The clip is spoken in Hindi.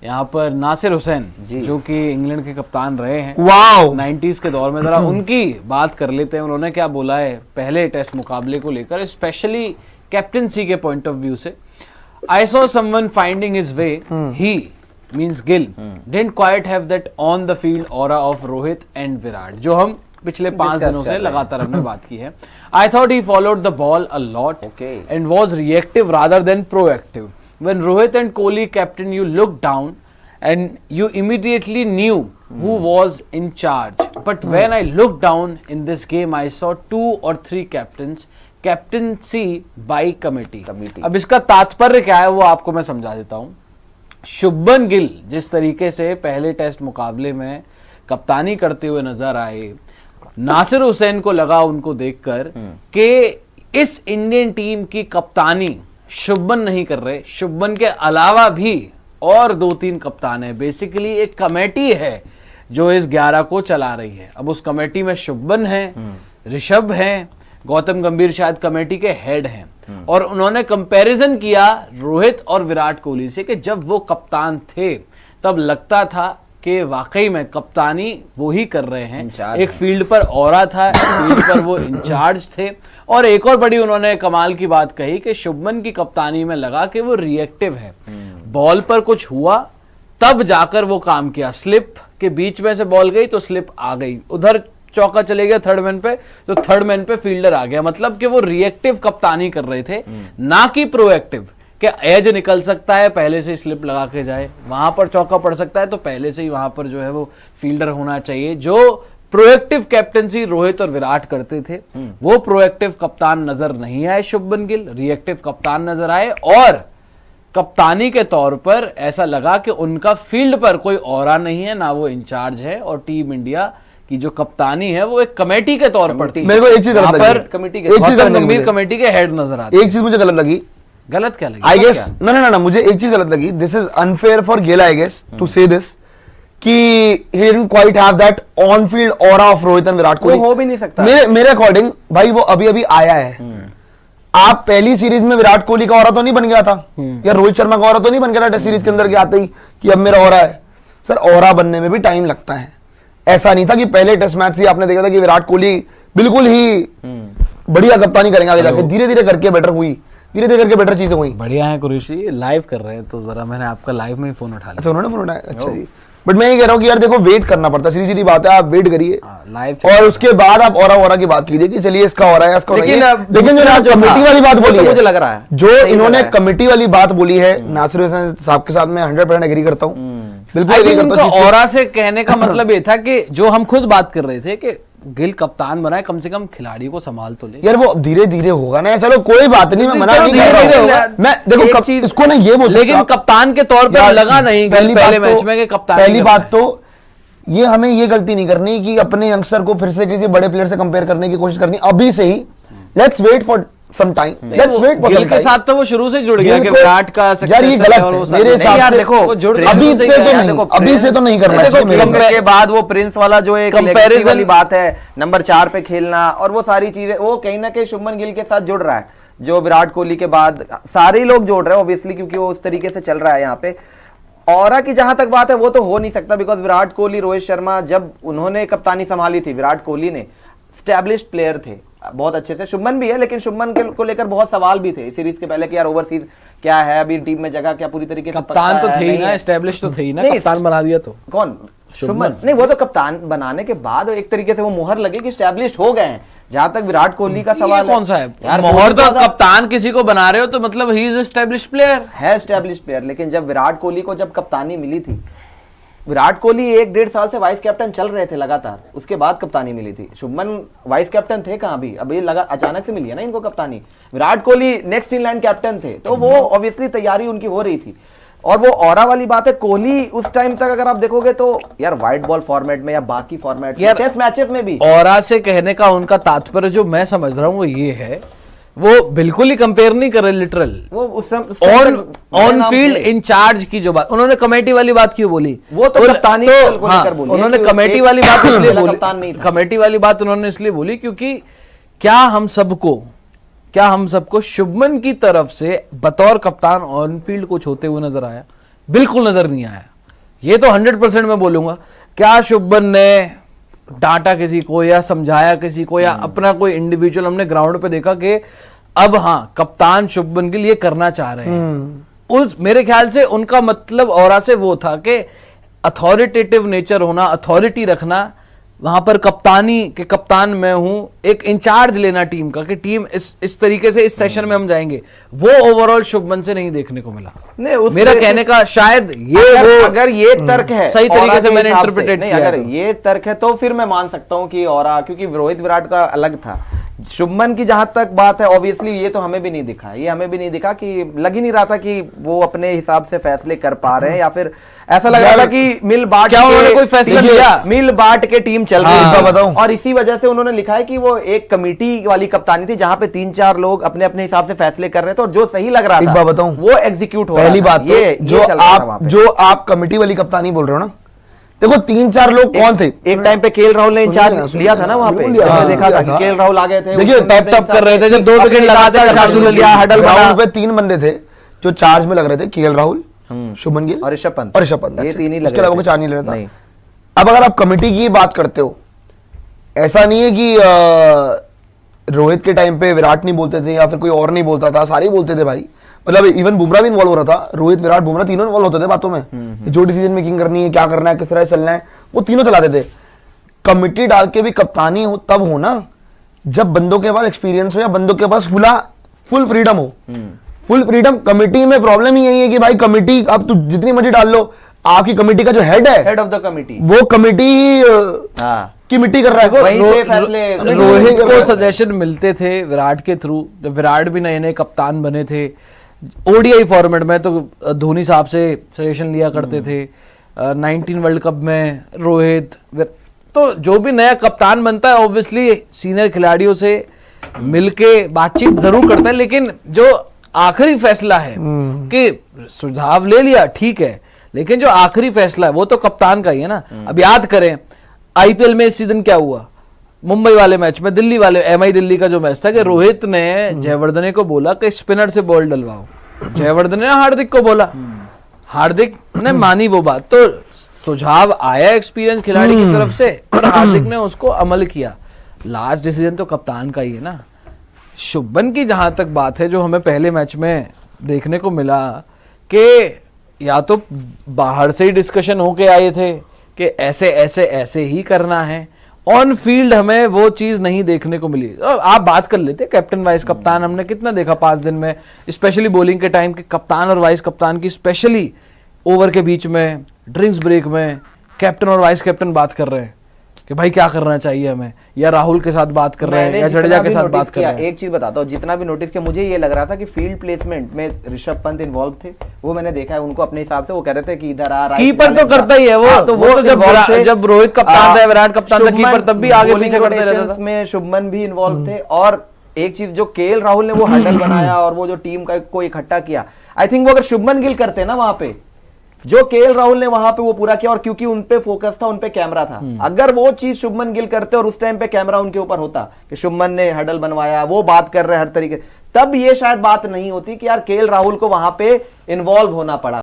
यहाँ पर नासिर हुसैन जो कि इंग्लैंड के कप्तान रहे हैं वाओ 90s के दौर में, जरा उनकी बात कर लेते हैं। उन्होंने क्या बोला है पहले टेस्ट मुकाबले को लेकर, स्पेशली कैप्टनसी के पॉइंट ऑफ व्यू से। I saw someone finding his way, he means Gill didn't quite have that on the field aura of Rohit and Virat, जो हम पिछले 5 दिनों से लगातार हमने बात की है। I thought he followed the ball a lot and was reactive rather than proactive. When Rohit and Kohli captain, you looked down and you immediately knew who was in charge. But when I looked down in this game, I saw 2 or 3 captains, captaincy by committee. अब इसका तात्पर्य क्या है वो आपको मैं समझा देता हूँ। शुभमन गिल जिस तरीके से पहले टेस्ट मुकाबले में कप्तानी करते हुए नजर आए, नासिर हुसैन को लगा उनको देखकर कि इस इंडियन टीम की कप्तानी शुभमन नहीं कर रहे, शुभमन के अलावा भी और 2-3 कप्तान है, बेसिकली एक कमेटी है जो इस 11 को चला रही है। अब उस कमेटी में शुभमन है, ऋषभ है, गौतम गंभीर शायद कमेटी के हेड हैं। और उन्होंने कंपैरिजन किया रोहित और विराट कोहली से कि जब वो कप्तान थे तब लगता था कि वाकई में कप्तानी वो ही कर रहे हैं, एक फील्ड पर ऑरा था, फील्ड पर वो इंचार्ज थे। और एक और बड़ी उन्होंने कमाल की बात कही कि शुभमन की कप्तानी में लगा कि वो रिएक्टिव है, बॉल पर कुछ हुआ तब जाकर वो काम किया, स्लिप के बीच में से बॉल गई तो स्लिप आ गई, उधर चौका चले गया थर्ड मैन पे तो थर्ड मैन पे फील्डर आ गया। मतलब कि वो रिएक्टिव कप्तानी कर रहे थे, ना कि प्रोएक्टिव कि एज निकल सकता है पहले से स्लिप लगा के जाए, वहां पर चौका पड़ सकता है तो पहले से ही वहां पर जो है वो फील्डर होना चाहिए। जो प्रोएक्टिव कैप्टनसी रोहित और विराट करते थे वो प्रोएक्टिव कप्तान नजर नहीं आए शुभमन गिल, रिएक्टिव कप्तान नजर आए। और कप्तानी के तौर पर ऐसा लगा कि उनका फील्ड पर कोई ऑरा नहीं है, ना वो इंचार्ज है, और टीम इंडिया की जो कप्तानी है वो एक कमेटी के तौर पर थी। मेरे को एक चीज गलत लगी, कमेटी के गौतम गंभीर कमेटी के हेड नजर आते। एक चीज मुझे गलत लगी। गलत क्या लगी? आई गेस ना मुझे एक चीज गलत लगी। This is unfair for Gill I guess to say this कि he didn't quite have that on field aura of Rohit and Virat Kohli. वो हो भी नहीं सकता मेरे अकॉर्डिंग भाई, वो अभी आया है। आप पहली सीरीज में विराट कोहली का ऑरा तो नहीं बन गया था, या रोहित शर्मा का ऑरा तो नहीं बन गया था टेस्ट सीरीज के अंदर के आते ही कि अब मेरा ऑरा है। सर ऑरा बनने में भी टाइम लगता है। ऐसा नहीं था कि पहले टेस्ट मैच से आपने देखा था कि विराट कोहली बिल्कुल ही बढ़िया कप्तानी करेंगे आगे जाके, धीरे धीरे करके बेटर हुई, धीरे धीरे करके बेटर चीजें हुई। बढ़िया है कुरैशी, लाइव कर रहे हैं तो जरा मैंने आपका लाइव में ही फोन उठा लिया। अच्छा उन्होंने फोन उठाया, अच्छा जी। बट मैं ये कह रहा हूँ कि यार देखो वेट करना पड़ता है, सीधी सीधी बात है, आप वेट करिए लाइव और उसके बाद आप ऑरा की बात कीजिए कि चलिए इसका ऑरा है, इसका लेकिन जो कमेटी वाली बात बोली है, मुझे लग रहा है जो इन्होंने कमेटी वाली बात बोली है नासिर हुसैन साहब के साथ मैं 100% एग्री करता हूँ, बिल्कुल एग्री करता हूँ। ऑरा से कहने का मतलब ये था कि जो हम खुद बात कर रहे थे कि गिल कप्तान बनाए, कम से कम खिलाड़ी को संभाल तो ले। यार वो धीरे धीरे होगा ना, चलो कोई बात नहीं, मैं मना नहीं कर रहा हूं। मैं देखो इसको ना ये बोल, लेकिन कप्तान के तौर पर लगा नहीं पहले मैच में कि कप्तान। पहली बात तो ये हमें ये गलती नहीं करनी कि अपने यंगस्टर को फिर से किसी बड़े प्लेयर से कंपेयर करने की कोशिश करनी अभी से ही। Let's wait for some time, let's wait for some time. के साथ तो वो शुरू से जुड़ गया कि विराट का यार ये गलत है मेरे हिसाब से। देखो अभी से तो नहीं करना चाहिए। के बाद वो प्रिंस वाला जो एक कंपैरिजन वाली बात है, नंबर 4 पे खेलना और वो सारी चीजें, वो कहीं ना कहीं शुभमन गिल के साथ जुड़ रहा है, जो विराट कोहली के बाद सारे लोग जोड़ रहे हैं ऑब्वियसली, क्योंकि वो उस तरीके से चल रहा है यहाँ पे। ऑरा की जहां तक बात है वो तो हो नहीं सकता, बिकॉज विराट कोहली, रोहित शर्मा जब उन्होंने कप्तानी संभाली थी, विराट कोहली ने स्टैब्लिश्ड प्लेयर थे बहुत अच्छे से, शुभमन भी है, लेकिन शुभमन को लेकर बहुत सवाल भी थे सीरीज के पहले कि यार ओवरसीज क्या है, अभी टीम में जगह क्या पूरी तरीके से कप्तान तो थे ही ना, एस्टैब्लिश तो थे ही ना, कप्तान बना दिया तो कौन? शुभमन नहीं, वो तो कप्तान बनाने के बाद एक तरीके से वो मुहर लगे कि एस्टैब्लिश हो गए हैं। जहां तक विराट कोहली का सवाल कौन सा है मोहर, तो कप्तान किसी को बना रहे हो तो मतलब ही इज एस्टैब्लिश्ड प्लेयर है, एस्टैब्लिश्ड प्लेयर। लेकिन जब विराट कोहली को जब कप्तानी मिली थी, विराट कोहली 1-1.5 साल से वाइस कैप्टन चल रहे थे लगातार, उसके बाद कप्तानी मिली थी। शुभमन वाइस कैप्टन थे कहां भी, अब ये लगा अचानक से मिली है ना इनको कप्तानी। Virat Kohli next in line captain थे, तो वो ऑब्वियसली तैयारी उनकी हो रही थी। और वो ऑरा वाली बात है, कोहली उस टाइम तक अगर आप देखोगे तो यार व्हाइट बॉल फॉर्मेट में या बाकी फॉर्मेट टेस्ट मैचेस में भी ऑरा से कहने का उनका तात्पर्य जो मैं समझ रहा हूं वो ये है, वो बिल्कुल ही कंपेयर नहीं कर रहे लिटरल, वो ऑन फील्ड इंचार्ज की जो बात उन्होंने कमेटी वाली बात क्यों बोली, वो तो कप्तानी को लेकर बोली, उन्होंने कमेटी वाली बात इसलिए बोली, कमेटी वाली बात उन्होंने इसलिए बोली क्योंकि क्या हम सबको शुभमन की तरफ से बतौर कप्तान ऑन फील्ड कुछ होते हुए नजर आया? बिल्कुल नजर नहीं आया। ये तो 100% मैं बोलूंगा। क्या शुभमन ने डांटा किसी को या समझाया किसी को या अपना कोई इंडिविजुअल, हमने ग्राउंड पे देखा कि अब हाँ कप्तान शुभमन गिल ये करना चाह रहे हैं। उस मेरे ख्याल से उनका मतलब औरा से वो था कि अथॉरिटेटिव नेचर होना, अथॉरिटी रखना, वहां पर कप्तानी के कप्तान मैं हूं, एक इंचार्ज लेना टीम का कि टीम इस तरीके से इस सेशन में हम जाएंगे, वो ओवरऑल शुभमन से नहीं देखने को मिला। नहीं, मेरा कहने का शायद ये अगर ये तर्क है सही तरीके से मैंने हिसाब इंटरप्रेटेड नहीं, किया अगर तो। ये तर्क है तो फिर मैं मान सकता हूं कि और क्योंकि रोहित विराट का अलग था। शुभमन की जहां तक बात है, ऑब्वियसली ये तो हमें भी नहीं दिखा, ये हमें भी नहीं दिखा कि लग ही नहीं रहा था कि वो अपने हिसाब से फैसले कर पा रहे हैं, या फिर ऐसा लग रहा था कि मिल बांट क्या उन्होंने कोई फैसला लिया? मिल बांट के टीम चल रही हाँ, है। बताऊं। और इसी वजह से उन्होंने लिखा है कि वो एक कमेटी वाली कप्तानी थी जहां पे 3-4 लोग अपने अपने हिसाब से फैसले कर रहे थे और जो सही लग रहा एक था बात बताऊं, वो एग्जीक्यूट हो रहा पहली था। बात ये तो चल रहा था वहां पे। जो आप कमेटी वाली कप्तानी बोल रहे हो ना, देखो 3-4 लोग कौन थे? एक टाइम पे केएल राहुल ने इंचार्ज लिया था ना वहां पे, लिया था, हमने देखा था लिया कि केएल राहुल आ गए थे, देखिए, उन्होंने टप टप कर रहे थे, जब 2 विकेट लगाते अपने हिसाब से लिया, हडल बना। ग्राउंड पे 3 बंदे थे जो चार्ज में लग रहे थे, केएल राहुल, शुभमन गिल और ऋषभ पंत। और ऋषभ पंत। ये 3 ही लग उसके अलावा रहे कोई थे। 4 नहीं लग रहा नहीं। था। अब अगर आप कमेटी की बात करते हो, ऐसा नहीं है कि रोहित के टाइम पे विराट नहीं बोलते थे या फिर कोई और नहीं बोलता था, सारे ही बोलते थे भाई। मतलब इवन बुमराह भी इन्वॉल्व हो रहा था, रोहित विराट बुमराह तीनों इन्वॉल्व होते थे बातों में, जो डिसीजन मेकिंग करनी है, क्या करना है, किस तरह से चलना है, वो तीनों चलाते थे। कमिटी डाल के भी कप्तानी हो तब हो ना जब बंदों के पास एक्सपीरियंस हो या बंदों के पास फुल फ्रीडम हो। फुल फ्रीडम कमिटी में प्रॉब्लम ही यही है कि भाई कमिटी अब तू जितनी मर्जी डाल लो, आपकी कमिटी का जो हेड है, हेड ऑफ द कमिटी, वो कमिटी हाँ, की मिट्टी कर रहा है। वहीं से फैसले रोहित को सजेशन मिलते थे विराट के थ्रू, जब विराट भी नए नए कप्तान बने थे ओडीआई फॉर्मेट में, तो धोनी साहब से सजेशन लिया करते थे। 19 वर्ल्ड कप में रोहित, तो जो भी नया कप्तान बनता है ऑब्वियसली सीनियर खिलाड़ियों से मिलके बातचीत जरूर करता है, लेकिन जो आखिरी फैसला है कि सुझाव ले लिया ठीक है, लेकिन जो आखिरी फैसला है वो तो कप्तान का ही है ना। अब याद करें आईपीएल में इस सीजन क्या हुआ, मुंबई वाले मैच में, दिल्ली वाले एमआई दिल्ली का जो मैच था, कि रोहित ने जयवर्धने को बोला कि स्पिनर से बॉल डलवाओ, जयवर्धने ने हार्दिक को बोला, हार्दिक ने मानी वो बात, तो सुझाव आया एक्सपीरियंस खिलाड़ी की तरफ से और हार्दिक ने उसको अमल किया। लास्ट डिसीजन तो कप्तान का ही है ना। शुभमन की जहां तक बात है, जो हमें पहले मैच में देखने को मिला कि या तो बाहर से ही डिस्कशन होके आए थे कि ऐसे ऐसे ऐसे ही करना है, ऑन फील्ड हमें वो चीज नहीं देखने को मिली। आप बात कर लेते कैप्टन वाइस कप्तान, हमने कितना देखा 5 दिन में, स्पेशली बॉलिंग के टाइम के कप्तान और वाइस कप्तान की, स्पेशली ओवर के बीच में, ड्रिंक्स ब्रेक में कैप्टन और वाइस कैप्टन बात कर रहे हैं कि भाई क्या करना चाहिए हमें, या राहुल के साथ बात कर रहे हैं या जडेजा के साथ बात कर रहे हैं। एक चीज बताता हूँ, जितना भी नोटिस किया मुझे ये लग रहा था कि फील्ड प्लेसमेंट में ऋषभ पंत इन्वॉल्व थे, वो मैंने देखा है उनको अपने हिसाब से, वो कह रहे थे कि इधर आ रहा है, कीपर तो करता ही है वो, तो वो जब रोहित कप्तान था, विराट कप्तान था, कीपर तब भी आगे पीछे करते रहता था। में शुभमन भी इन्वॉल्व थे, और एक चीज जो केएल राहुल ने वो हडल बनाया और वो जो टीम को इकट्ठा किया, आई थिंक वो अगर शुभमन गिल करते ना वहां पे, जो केएल राहुल ने वहां पे वो पूरा किया, और क्योंकि उनपे फोकस था, उनपे कैमरा था, अगर वो चीज शुभमन गिल करते और उस टाइम पे कैमरा उनके ऊपर होता कि शुभमन ने हडल बनवाया, वो बात कर रहे हर तरीके, तब ये शायद बात नहीं होती कि यार केएल राहुल को वहां पे इन्वॉल्व होना पड़ा।